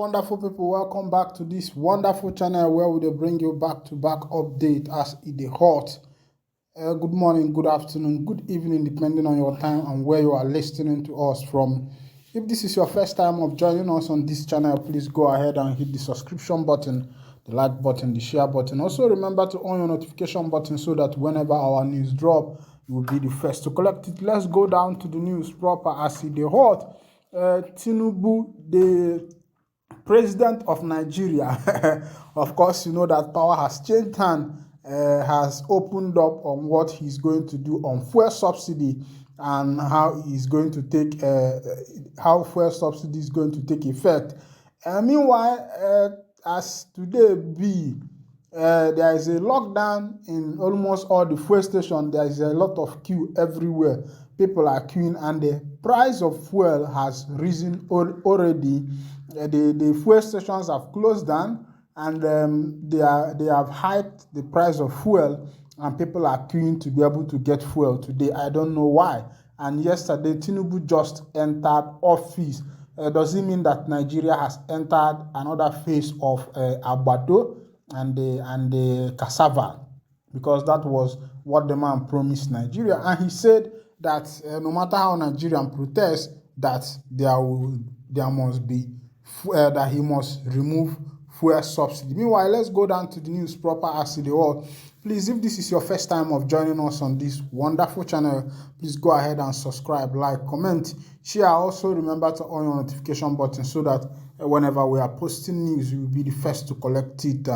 wonderful people, welcome back to this wonderful channel where we bring you back-to-back update as it is hot. Good morning, good afternoon, good evening, depending on your time and where you are listening to us from. If this is your first time of joining us on this channel, please go ahead and hit the subscription button, the like button, the share button. Also remember to on your notification button so that whenever our news drop, you will be the first to collect it. Let's go down to the news proper as it is hot. TINUBU, the president of Nigeria, of course, you know that power has changed hand, has opened up on what he's going to do on fuel subsidy and how he's going to take, how fuel subsidy is going to take effect. Meanwhile, as today there is a lockdown in almost all the fuel stations. There is a lot of queue everywhere. People are queuing and the price of fuel has risen already. The fuel stations have closed down and they have hiked the price of fuel and people are queuing to be able to get fuel today. I don't know why. And yesterday, TINUBU just entered office. Does it mean that Nigeria has entered another phase of Agbado and the cassava? Because that was what the man promised Nigeria. And he said that no matter how Nigerian protest, that there must be that he must remove fuel subsidy. Meanwhile, let's go down to the news proper as it was. Please, if this is your first time of joining us on this wonderful channel, please go ahead and subscribe, like, comment, share. Also remember to on your notification button so that whenever we are posting news, you will be the first to collect it.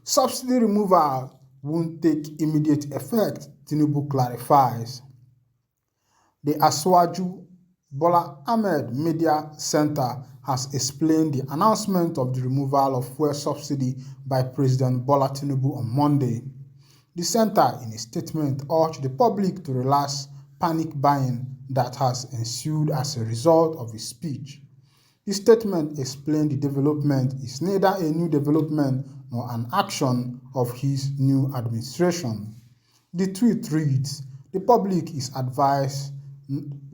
Subsidy removal won't take immediate effect, TINUBU clarifies. The Aswaju Bola Ahmed Media Center has explained the announcement of the removal of fuel subsidy by President Bola Tinubu on Monday. The center, in a statement, urged the public to relax panic buying that has ensued as a result of his speech. The statement explained the development is neither a new development nor an action of his new administration. The tweet reads, "The public is advised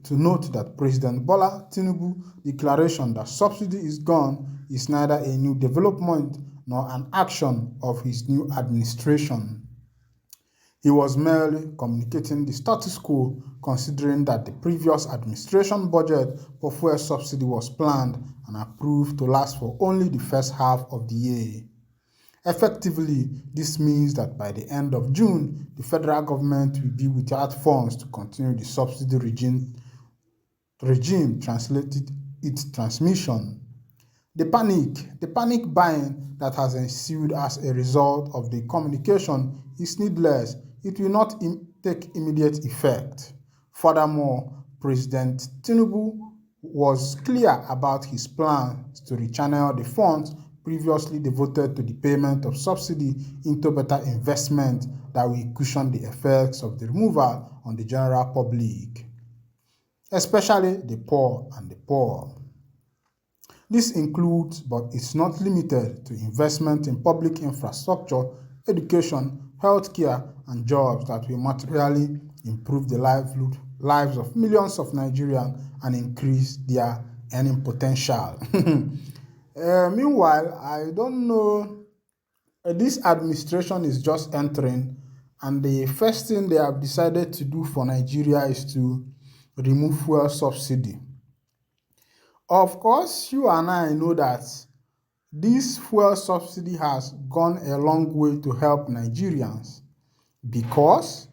to note that President Bola Tinubu's declaration that subsidy is gone is neither a new development nor an action of his new administration. He was merely communicating the status quo, considering that the previous administration budget for fuel subsidy was planned and approved to last for only the first half of the year. Effectively, this means that by the end of June, the federal government will be without funds to continue the subsidy regime translated its transmission. The panic buying that has ensued as a result of the communication is needless. It will not take immediate effect. Furthermore, President Tinubu was clear about his plans to rechannel the funds previously devoted to the payment of subsidy into better investment that will cushion the effects of the removal on the general public, especially the poor and the poor. This includes, but is not limited to, investment in public infrastructure, education, healthcare, and jobs that will materially improve the lives of millions of Nigerians and increase their earning potential." Meanwhile, I don't know, this administration is just entering, and the first thing they have decided to do for Nigeria is to remove fuel subsidy. Of course, you and I know that this fuel subsidy has gone a long way to help Nigerians, because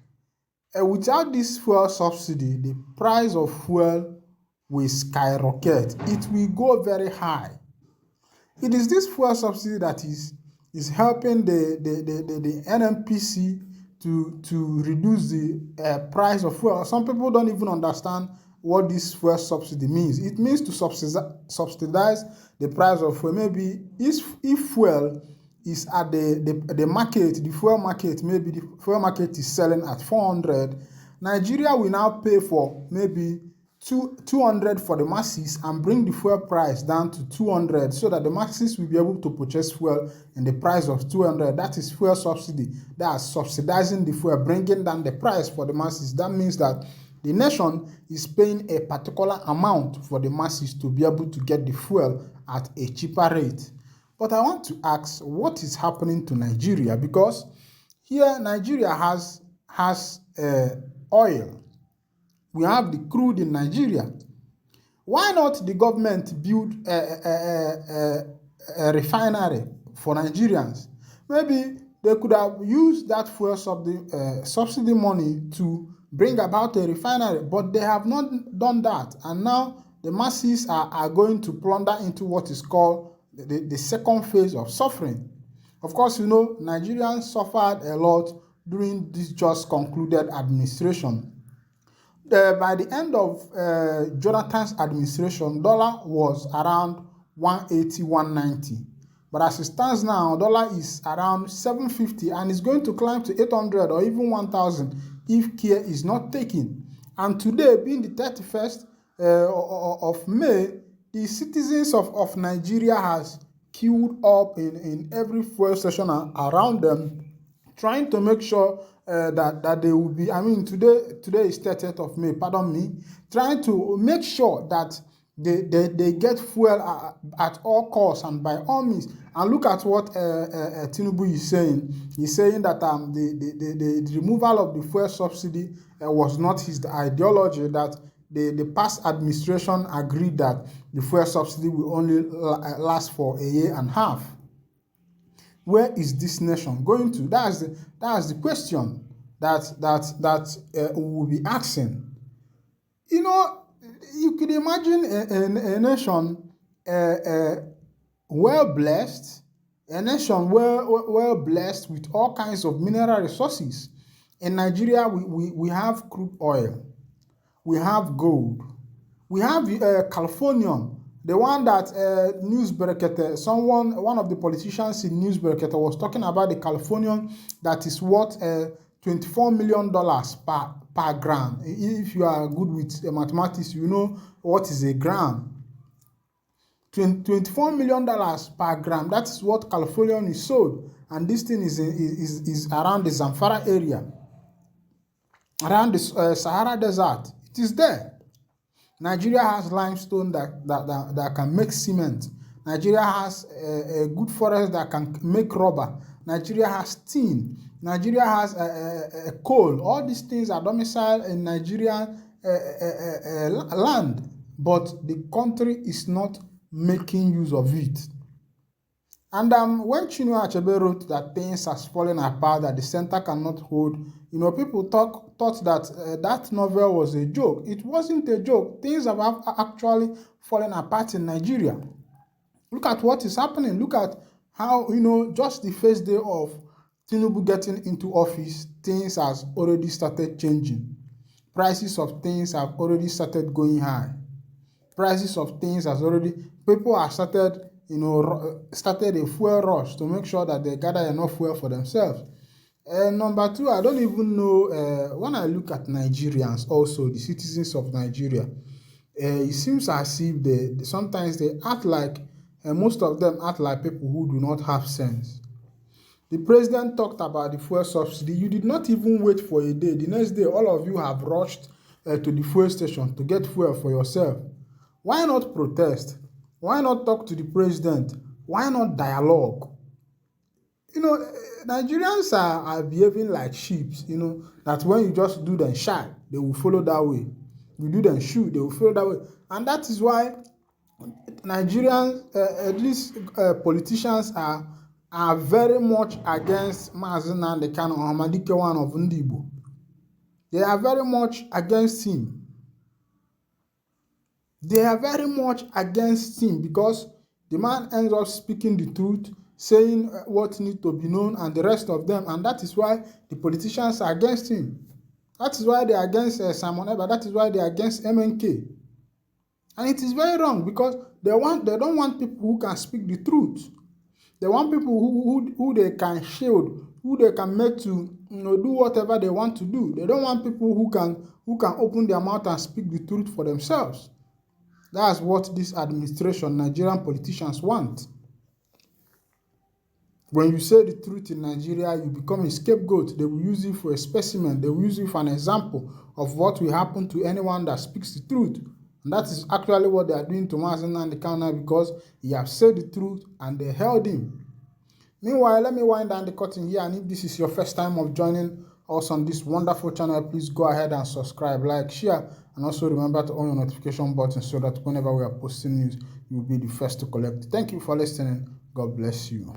without this fuel subsidy, the price of fuel will skyrocket. It will go very high. It is this fuel subsidy that is helping the NNPC to reduce the price of fuel. Some people don't even understand what this fuel subsidy means. It means to subsidize the price of fuel. Maybe if fuel is at the market, the fuel market, maybe the fuel market is selling at 400, Nigeria will now pay for maybe 200 for the masses and bring the fuel price down to 200 so that the masses will be able to purchase fuel in the price of 200. That is fuel subsidy. That is subsidizing the fuel, bringing down the price for the masses. That means that The nation is paying a particular amount for the masses to be able to get the fuel at a cheaper rate. But I want to ask, what is happening to Nigeria? Because here Nigeria has oil. We have the crude in Nigeria. Why not the government build a refinery for Nigerians? Maybe they could have used that fuel subsidy money to bring about a refinery, but they have not done that. And now the masses are going to plunder into what is called the second phase of suffering. Of course, you know, Nigerians suffered a lot during this just concluded administration. By the end of Jonathan's administration, dollar was around 180, 190. But as it stands now, dollar is around 750 and it's going to climb to 800 or even 1,000 if care is not taken. And today, being the 31st of May, the citizens of Nigeria has queued up in every fuel station around them, trying to make sure that they will be, I mean, today is 30th of May, pardon me, trying to make sure that they get fuel at all costs and by all means. And look at what TINUBU is saying. He's saying that the removal of the fuel subsidy was not his ideology, that the past administration agreed that the fuel subsidy will only last for a year and a half. Where is this nation going to? That's the question that we will be asking. You know, you could imagine a nation well blessed, a nation well blessed with all kinds of mineral resources. In Nigeria, we have crude oil, we have gold, we have Californium. The one that News Berekete, one of the politicians in News Berekete was talking about, the Californium that is worth $24 million per gram. If you are good with mathematics, you know what is a gram. $24 million per gram. That is what Californium is sold. And this thing is around the Zamfara area, around the Sahara Desert. It is there. Nigeria has limestone that can make cement. Nigeria has a good forest that can make rubber. Nigeria has tin. Nigeria has coal. All these things are domiciled in Nigerian land, but the country is not making use of it. And when Chinua Achebe wrote that things has fallen apart, that the center cannot hold, you know, people thought that that novel was a joke. It wasn't a joke. Things have actually fallen apart in Nigeria. Look at what is happening. Look at how, you know, just the first day of Tinubu getting into office, things has already started changing. Prices of things have already started going high. Prices of things has already, people have started, you know, started a fuel rush to make sure that they gather enough fuel for themselves. Number two, I don't even know, when I look at Nigerians also, the citizens of Nigeria, it seems as if sometimes they act like, most of them act like people who do not have sense. The president talked about the fuel subsidy. You did not even wait for a day. The next day, all of you have rushed to the fuel station to get fuel for yourself. Why not protest? Why not talk to the president? Why not dialogue? You know, Nigerians are behaving like sheep, you know, that when you just do them shy, they will follow that way. You do them shoot, they will follow that way. And that is why Nigerians, at least politicians, are very much against Mazen Nnamdi Kanu or Amadike one of Ndibo. They are very much against him. They are very much against him because the man ends up speaking the truth, saying what needs to be known and the rest of them. And that is why the politicians are against him. That is why they are against Simon Eba. That is why they are against MNK. And it is very wrong because they don't want people who can speak the truth. They want people who they can shield, who they can make to, you know, do whatever they want to do. They don't want people who can open their mouth and speak the truth for themselves. That's what this administration, Nigerian politicians want. When you say the truth in Nigeria, you become a scapegoat. They will use you for a specimen. They will use you for an example of what will happen to anyone that speaks the truth. And that is actually what they are doing to Mazi Nnamdi Kanu, because he has said the truth and they held him. Meanwhile, let me wind down the curtain here, and if this is your first time of joining us on this wonderful channel, please go ahead and subscribe, like, share, and also remember to on your notification button so that whenever we are posting news, you will be the first to collect. Thank you for listening. God bless you.